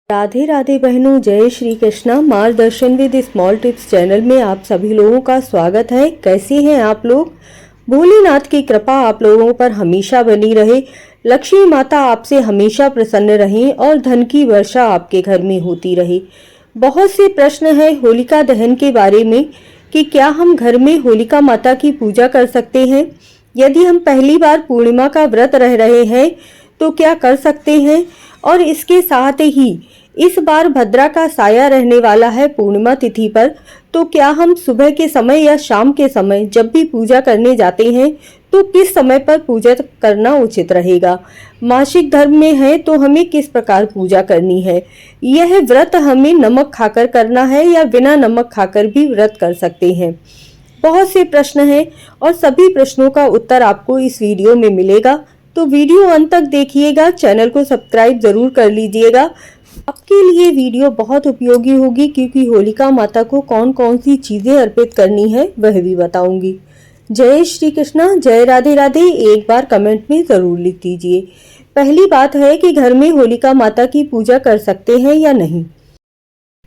राधे राधे बहनों, जय श्री कृष्णा। मार्गदर्शन विद स्मॉल टिप्स चैनल में आप सभी लोगों का स्वागत है। कैसे हैं आप लोग? भोलेनाथ की कृपा आप लोगों पर हमेशा बनी रहे, लक्ष्मी माता आपसे हमेशा प्रसन्न रहें और धन की वर्षा आपके घर में होती रहे। बहुत से प्रश्न है होलिका दहन के बारे में कि क्या हम घर में होलिका माता की पूजा कर सकते हैं? यदि हम पहली बार पूर्णिमा का व्रत रह रहे हैं तो क्या कर सकते हैं? और इसके साथ ही इस बार भद्रा का साया रहने वाला है पूर्णिमा तिथि पर, तो क्या हम सुबह के समय या शाम के समय जब भी पूजा करने जाते हैं तो किस समय पर पूजा करना उचित रहेगा? मासिक धर्म में है तो हमें किस प्रकार पूजा करनी है? यह व्रत हमें नमक खाकर करना है या बिना नमक खाकर भी व्रत कर सकते हैं? बहुत से प्रश्न हैं और सभी प्रश्नों का उत्तर आपको इस वीडियो में मिलेगा, तो वीडियो अंत तक देखिएगा। चैनल को सब्सक्राइब जरूर कर लीजिएगा। आपके लिए वीडियो बहुत उपयोगी होगी क्योंकि होलिका माता को कौन कौन सी चीजें अर्पित करनी है वह भी बताऊंगी। जय श्री कृष्णा, जय राधे राधे एक बार कमेंट में जरूर लिख दीजिए। पहली बात है कि घर में होलिका माता की पूजा कर सकते हैं या नहीं।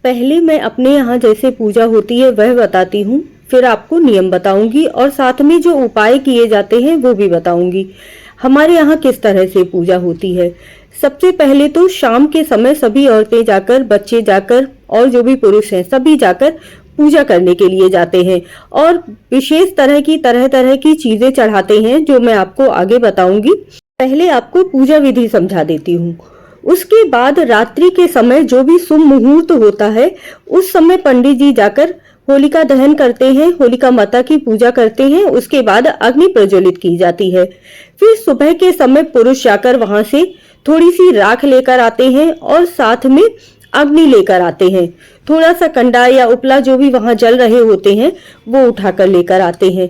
पहले मैं अपने यहाँ जैसे पूजा होती है वह बताती हूँ, फिर आपको नियम बताऊंगी और साथ में जो उपाय किए जाते हैं वो भी बताऊंगी। हमारे यहाँ किस तरह से पूजा होती है। सबसे पहले तो शाम के समय सभी औरतें जाकर, बच्चे जाकर और जो भी पुरुष हैं सभी जाकर पूजा करने के लिए जाते हैं और विशेष तरह तरह की चीजें चढ़ाते हैं जो मैं आपको आगे बताऊंगी। पहले आपको पूजा विधि समझा देती हूँ। उसके बाद रात्रि के समय जो भी शुभ मुहूर्त होता है उस समय पंडित जी जाकर होलिका दहन करते हैं, होलिका माता की पूजा करते हैं। उसके बाद अग्नि प्रज्वलित की जाती है। फिर सुबह के समय पुरुष जाकर वहां से थोड़ी सी राख लेकर आते हैं और साथ में अग्नि लेकर आते हैं। थोड़ा सा कंडा या उपला जो भी वहां जल रहे होते हैं वो उठाकर लेकर आते हैं।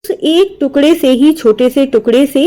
एक टुकड़े से ही, छोटे से टुकड़े से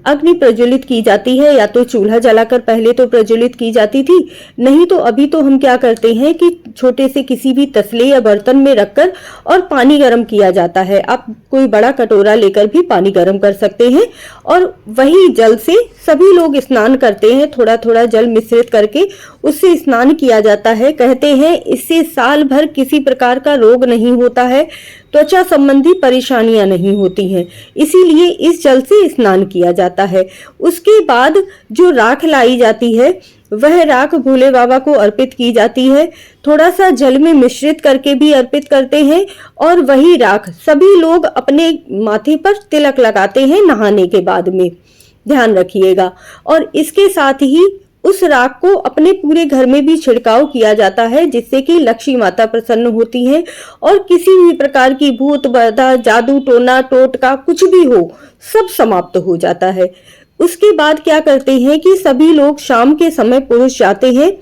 अग्नि प्रज्वलित की जाती है। या तो चूल्हा जलाकर पहले तो प्रज्वलित की जाती थी, नहीं तो अभी तो हम क्या करते हैं कि छोटे से किसी भी तसले या बर्तन में रखकर और पानी गर्म किया जाता है। आप कोई बड़ा कटोरा लेकर भी पानी गर्म कर सकते हैं और वही जल से सभी लोग स्नान करते हैं। थोड़ा थोड़ा जल मिश्रित करके उससे स्नान किया जाता है। कहते हैं इससे साल भर किसी प्रकार का रोग नहीं होता है, त्वचा संबंधी परेशानियां नहीं होती हैं, इसीलिए इस जल से स्नान किया जाता है। उसके बाद जो राख लाई जाती है वह राख भोले बाबा को अर्पित की जाती है। थोड़ा सा जल में मिश्रित करके भी अर्पित करते हैं और वही राख सभी लोग अपने माथे पर तिलक लगाते हैं नहाने के बाद में, ध्यान रखिएगा। और इसके साथ ही उस राख को अपने पूरे घर में भी छिड़काव किया जाता है जिससे कि लक्ष्मी माता प्रसन्न होती हैं और किसी भी प्रकार की भूत बाधा, जादू टोना टोटका कुछ भी हो सब समाप्त हो जाता है। उसके बाद क्या करते हैं कि सभी लोग शाम के समय पुरुष जाते हैं,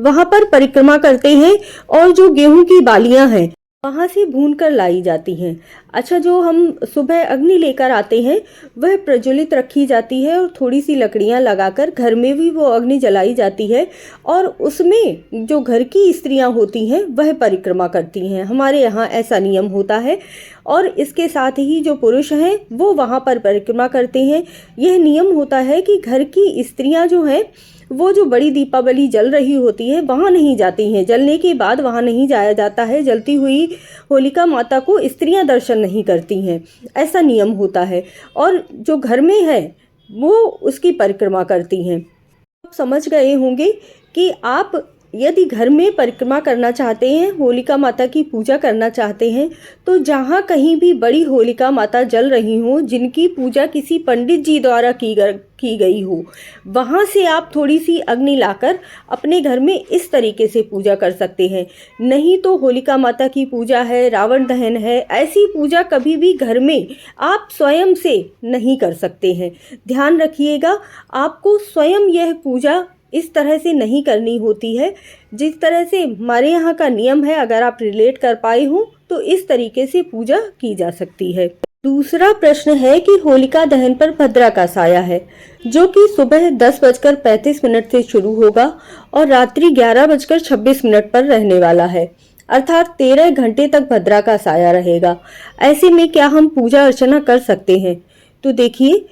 वहां पर परिक्रमा करते हैं और जो गेहूं की बालियां हैं वहां से भून कर लाई जाती हैं। अच्छा, जो हम सुबह अग्नि लेकर आते हैं वह प्रज्वलित रखी जाती है और थोड़ी सी लकड़ियां लगाकर घर में भी वो अग्नि जलाई जाती है और उसमें जो घर की स्त्रियां होती हैं वह परिक्रमा करती हैं। हमारे यहाँ ऐसा नियम होता है और इसके साथ ही जो पुरुष हैं वो वहां पर परिक्रमा करते हैं। यह नियम होता है कि घर की स्त्रियां जो हैं वो जो बड़ी दीपावली जल रही होती है वहां नहीं जाती हैं, जलने के बाद वहां नहीं जाया जाता है। जलती हुई होलिका माता को स्त्रियां दर्शन नहीं करती हैं, ऐसा नियम होता है। और जो घर में है वो उसकी परिक्रमा करती हैं। आप समझ गए होंगे कि आप यदि घर में परिक्रमा करना चाहते हैं, होलिका माता की पूजा करना चाहते हैं, तो जहाँ कहीं भी बड़ी होलिका माता जल रही हो, जिनकी पूजा किसी पंडित जी द्वारा की गई हो, वहाँ से आप थोड़ी सी अग्नि लाकर अपने घर में इस तरीके से पूजा कर सकते हैं। नहीं तो होलिका माता की पूजा है, रावण दहन है, ऐसी पूजा कभी भी घर में आप स्वयं से नहीं कर सकते हैं। ध्यान रखिएगा, आपको स्वयं यह पूजा इस तरह से नहीं करनी होती है जिस तरह से हमारे यहाँ का नियम है। अगर आप रिलेट कर पाए हो तो इस तरीके से पूजा की जा सकती है। दूसरा प्रश्न है कि होलिका दहन पर भद्रा का साया है जो कि सुबह 10:35 से शुरू होगा और रात्रि 11:26 पर रहने वाला है, अर्थात 13 घंटे तक भद्रा का साया रहेगा। ऐसे में क्या हम पूजा अर्चना कर सकते हैं? तो देखिए,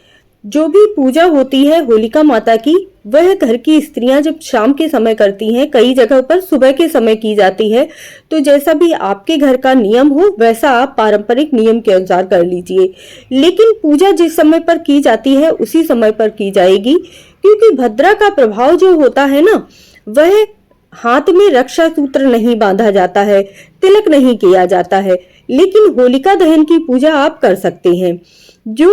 जो भी पूजा होती है होलिका माता की, वह घर की स्त्रियां जब शाम के समय करती हैं, कई जगह पर सुबह के समय की जाती है। तो जैसा भी आपके घर का नियम हो वैसा आप पारंपरिक नियम के अनुसार कर लीजिए, लेकिन पूजा जिस समय पर की जाती है उसी समय पर की जाएगी, क्योंकि भद्रा का प्रभाव जो होता है ना, वह हाथ में रक्षा सूत्र नहीं बांधा जाता है, तिलक नहीं किया जाता है। लेकिन होलिका दहन की पूजा आप कर सकते हैं। जो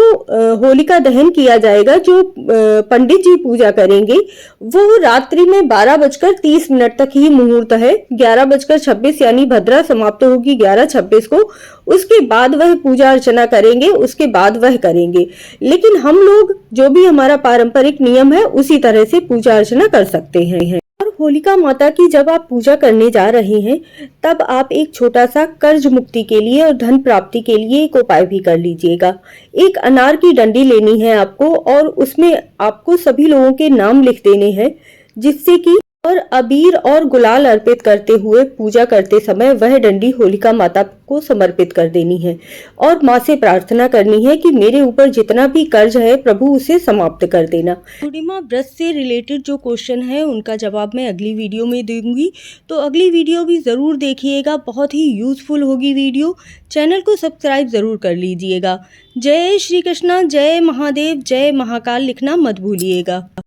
होलिका दहन किया जाएगा, जो पंडित जी पूजा करेंगे, वो रात्रि में 12:30 तक ही मुहूर्त है। 11:26 यानी भद्रा समाप्त होगी 11:26 को। उसके बाद वह पूजा अर्चना करेंगे, उसके बाद वह करेंगे। लेकिन हम लोग जो भी हमारा पारंपरिक नियम है उसी तरह से पूजा अर्चना कर सकते हैं। और होलिका माता की जब आप पूजा करने जा रहे हैं, तब आप एक छोटा सा कर्ज मुक्ति के लिए और धन प्राप्ति के लिए एक उपाय भी कर लीजिएगा। एक अनार की डंडी लेनी है आपको, और उसमें आपको सभी लोगों के नाम लिख देने हैं, जिससे कि और अबीर और गुलाल अर्पित करते हुए पूजा करते समय वह डंडी होलिका माता को समर्पित कर देनी है, और माँ से प्रार्थना करनी है कि मेरे ऊपर जितना भी कर्ज है प्रभु उसे समाप्त कर देना। पूर्णिमा व्रत से रिलेटेड जो क्वेश्चन है उनका जवाब मैं अगली वीडियो में दूंगी, तो अगली वीडियो भी ज़रूर देखिएगा, बहुत ही यूजफुल होगी वीडियो। चैनल को सब्सक्राइब ज़रूर कर लीजिएगा। जय श्री कृष्णा, जय महादेव, जय महाकाल लिखना मत भूलिएगा।